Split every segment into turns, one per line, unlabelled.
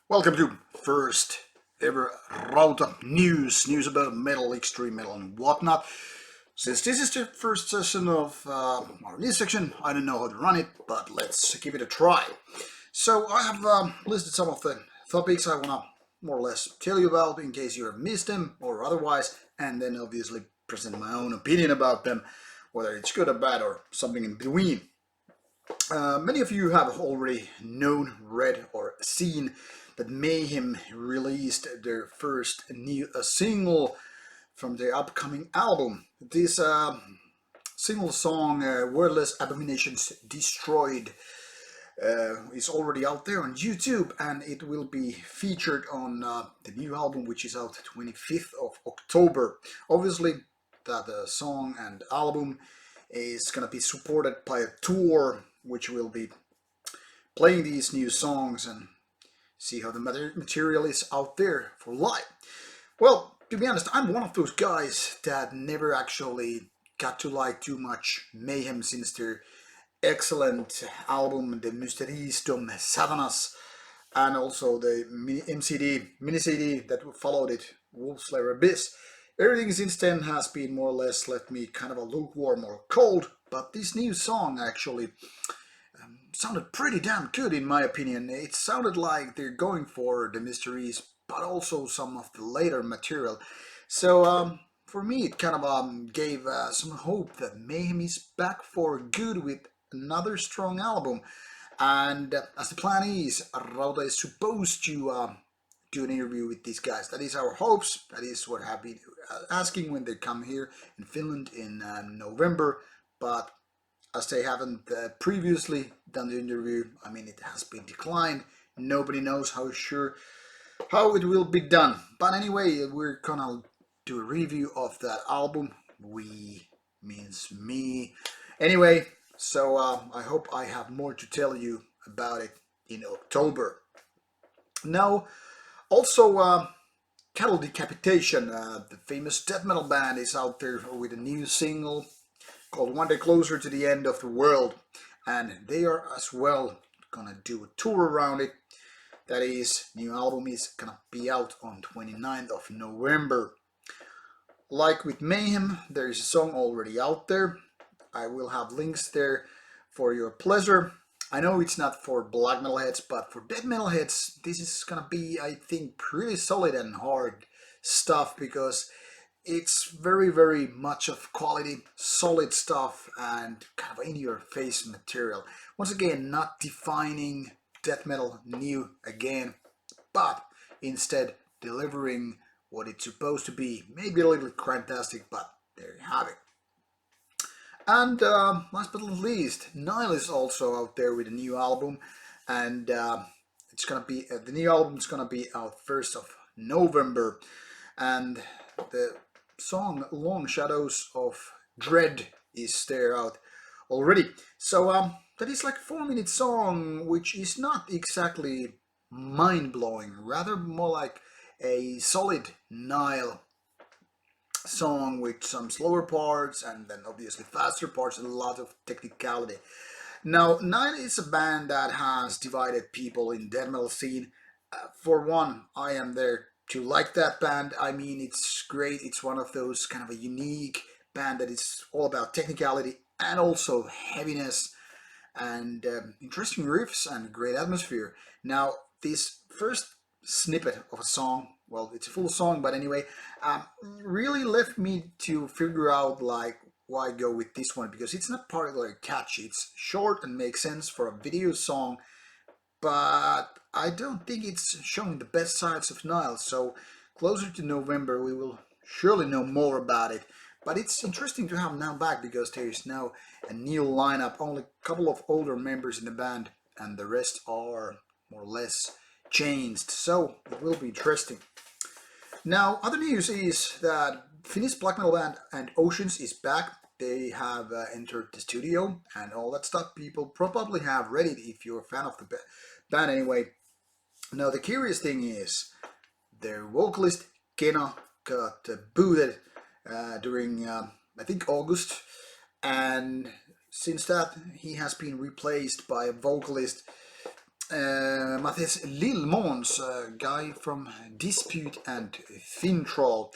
Welcome to first ever Rauta news about metal, extreme metal, and whatnot. Since this is the first session of our news section, I don't know how to run it, but let's give it a try. So I have listed some of the topics I want to more or less tell you about in case you have missed them or otherwise, and then obviously present my own opinion about them, whether it's good or bad or something in between. Many of you have already known, read, or seen that Mayhem released their first new single from their upcoming album. This single song, Wordless Abominations Destroyed, is already out there on YouTube, and it will be featured on the new album, which is out 25th of October. Obviously, that song and album is going to be supported by a tour which will be playing these new songs and see how the material is out there for live. Well, to be honest, I'm one of those guys that never actually got to like too much Mayhem since their excellent album, The Mysteries Dom Savanas, and also the mini CD that followed it, Wolf Slayer Abyss. Everything since then has been more or less left me kind of a lukewarm or cold, but this new song actually sounded pretty damn good in my opinion. It sounded like they're going for the mysteries, but also some of the later material. So for me, it kind of gave some hope that Mayhem is back for good with another strong album. And as the plan is, Rauta is supposed to do an interview with these guys. That is our hopes. That is what I've been asking when they come here in Finland in November. But as they haven't previously done the interview, I mean, it has been declined. Nobody knows how it will be done. But anyway, we're gonna do a review of that album. We means me. Anyway, so I hope I have more to tell you about it in October. Now, also, Cattle Decapitation, the famous death metal band, is out there with a new single called One Day Closer to the End of the World, and they are as well gonna do a tour around it. That is, new album is gonna be out on 29th of November. Like with Mayhem, there is a song already out there. I will have links there for your pleasure. I know it's not for black metal heads, but for death metal heads, this is gonna be, I think, pretty solid and hard stuff because it's very, very much of quality, solid stuff, and kind of in-your-face material. Once again, not defining death metal new again, but instead delivering what it's supposed to be. Maybe a little fantastic, but there you have it. And last but not least, Nile is also out there with a new album, and it's gonna be the new album is gonna be out 1st of November, and the song Long Shadows of Dread is there out already. So that is like a 4-minute song, which is not exactly mind-blowing, rather more like a solid Nile song with some slower parts and then obviously faster parts and a lot of technicality. Now, Nile is a band that has divided people in death metal scene. For one, I am there to like that band. I mean, it's great. It's one of those kind of a unique band that is all about technicality and also heaviness and interesting riffs and great atmosphere. Now, this first snippet of a song, well, it's a full song, but anyway, really left me to figure out like why go with this one, because it's not particularly catchy. It's short and makes sense for a video song, but I don't think it's showing the best sides of Nile. So closer to November, we will surely know more about it. But it's interesting to have now back because there is now a new lineup, only a couple of older members in the band, and the rest are more or less changed. So it will be interesting. Now, other news is that Finnish black metal band and Oceans is back. They have entered the studio and all that stuff. People probably have read it if you're a fan of the band anyway. Now, the curious thing is their vocalist Kena got booted during, I think, August. And since that, he has been replaced by a vocalist Matthias Lillmons, a guy from Dispute and Fintroll.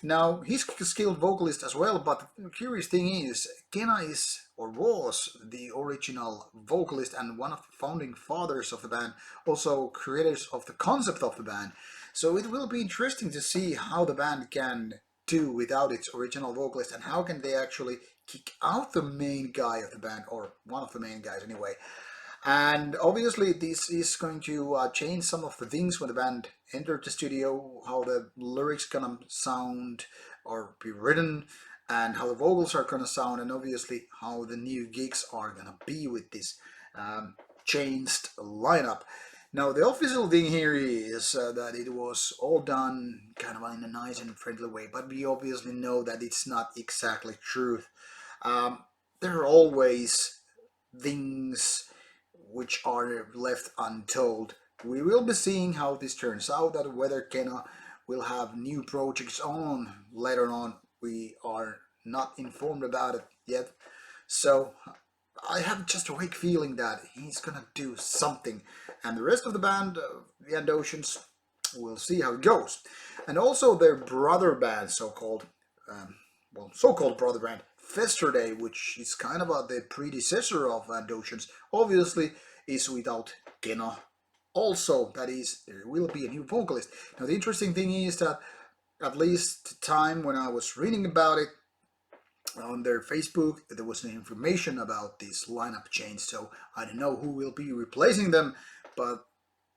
Now, he's a skilled vocalist as well, but the curious thing is, Kenna is, or was, the original vocalist and one of the founding fathers of the band, also creators of the concept of the band. So it will be interesting to see how the band can do without its original vocalist, and how can they actually kick out the main guy of the band, or one of the main guys anyway. And obviously this is going to change some of the things when the band entered the studio, how the lyrics gonna sound or be written, and how the vocals are gonna sound, and obviously how the new gigs are gonna be with this changed lineup. Now the official thing here is that it was all done kind of in a nice and friendly way, but we obviously know that it's not exactly truth. There are always things which are left untold. We will be seeing how this turns out, that whether Kenna will have new projects on later on. We are not informed about it yet. So I have just a weak feeling that he's gonna do something. And the rest of the band, the Abominations, we'll see how it goes. And also their brother band, so-called brother band, Festerday, which is kind of the predecessor of Abominations, obviously is without Kenna. Also, that is, there will be a new vocalist. Now the interesting thing is that at least the time when I was reading about it on their Facebook, there was no information about this lineup change, so I don't know who will be replacing them, but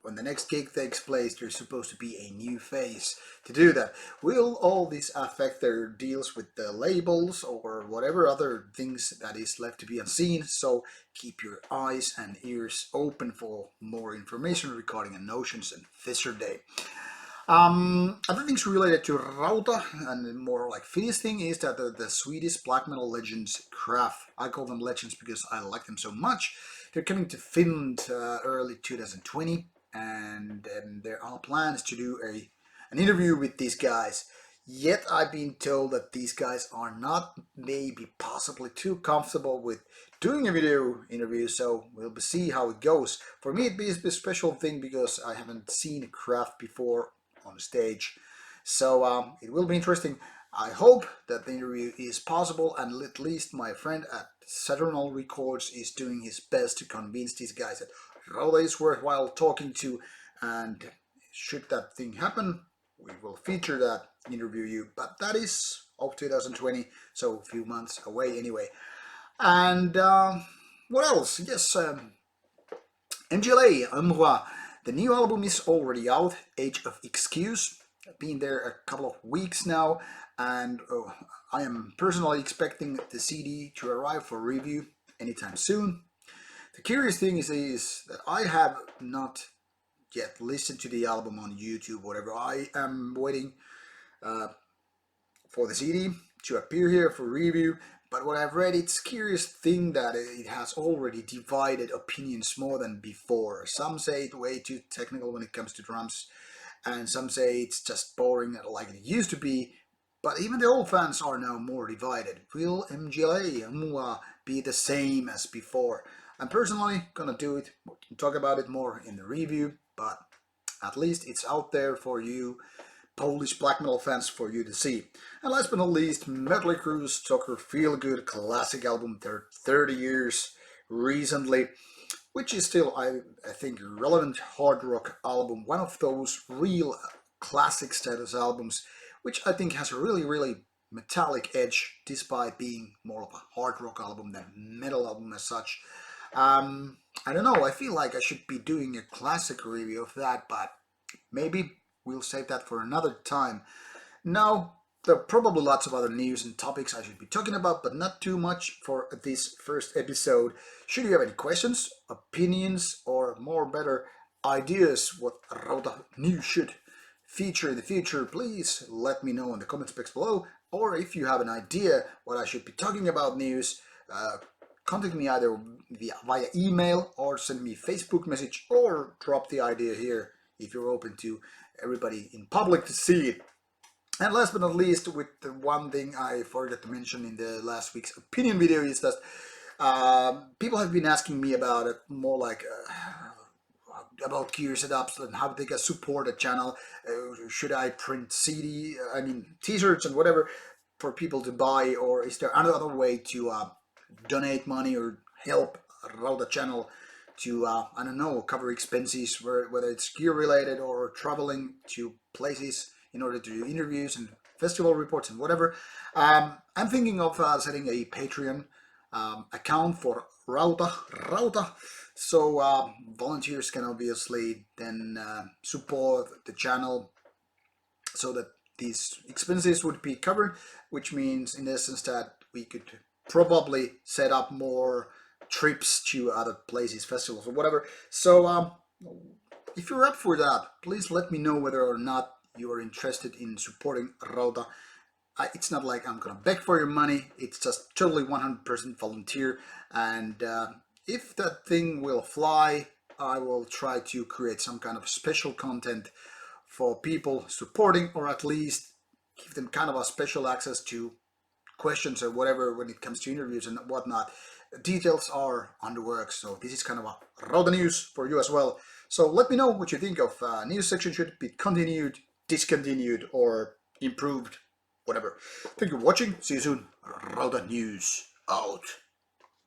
when the next gig takes place, there's supposed to be a new face to do that. Will all this affect their deals with the labels or whatever other things that is left to be unseen? So keep your eyes and ears open for more information regarding Abominations and Festerday. Other things related to Rauta and more like Finnish thing is that the Swedish black metal legends Kraft, I call them legends because I like them so much. They're coming to Finland early 2020. And there are plans to do an interview with these guys. Yet I've been told that these guys are not maybe possibly too comfortable with doing a video interview, so we'll see how it goes. For me it is a special thing because I haven't seen Kraft before on stage. So it will be interesting. I hope that the interview is possible, and at least my friend at Saturnal Records is doing his best to convince these guys that Rauta is worthwhile talking to, and should that thing happen, we will feature that, interview you, but that is of 2020, so a few months away anyway. And what else? Yes, MGLA, the new album is already out, Age of Excuse. I've been there a couple of weeks now, and I am personally expecting the CD to arrive for review anytime soon. The curious thing is that I have not yet listened to the album on YouTube, whatever. I am waiting for the CD to appear here for review. But what I've read, it's a curious thing that it has already divided opinions more than before. Some say it's way too technical when it comes to drums, and some say it's just boring like it used to be. But even the old fans are now more divided. Will MGLA be the same as before? I'm personally gonna do it, talk about it more in the review, but at least it's out there for you Polish black metal fans for you to see. And last but not least, Metal Crew's Tucker Feel Good classic album, their 30 years recently, which is still, I think, a relevant hard rock album, one of those real classic status albums, which I think has a really metallic edge, despite being more of a hard rock album than metal album as such. I don't know, I feel like I should be doing a classic review of that, but maybe we'll save that for another time. Now, there are probably lots of other news and topics I should be talking about, but not too much for this first episode. Should you have any questions, opinions, or more better ideas what Rauta News should feature in the future, please let me know in the comment box below. Or if you have an idea what I should be talking about news, contact me either via email or send me a Facebook message, or drop the idea here if you're open to everybody in public to see it. And last but not least, with the one thing I forgot to mention in the last week's opinion video is that people have been asking me about it more like about gear setups and how they can support a channel. Should I print t-shirts and whatever for people to buy, or is there another way to donate money or help Rauta channel to I don't know, cover expenses, whether it's gear related or traveling to places in order to do interviews and festival reports and whatever. I'm thinking of setting a Patreon account for Rauta, so volunteers can obviously then support the channel so that these expenses would be covered, which means in essence that we could probably set up more trips to other places, festivals or whatever. So if you're up for that, please let me know whether or not you are interested in supporting Rauta. It's not like I'm gonna beg for your money, it's just totally 100% volunteer, and if that thing will fly, I will try to create some kind of special content for people supporting, or at least give them kind of a special access to questions or whatever when it comes to interviews and whatnot. Details are on the works, so this is kind of a Rauta news for you as well. So let me know what you think of news section. Should it be continued, discontinued, or improved? Whatever. Thank you for watching. See you soon. Rauta news out.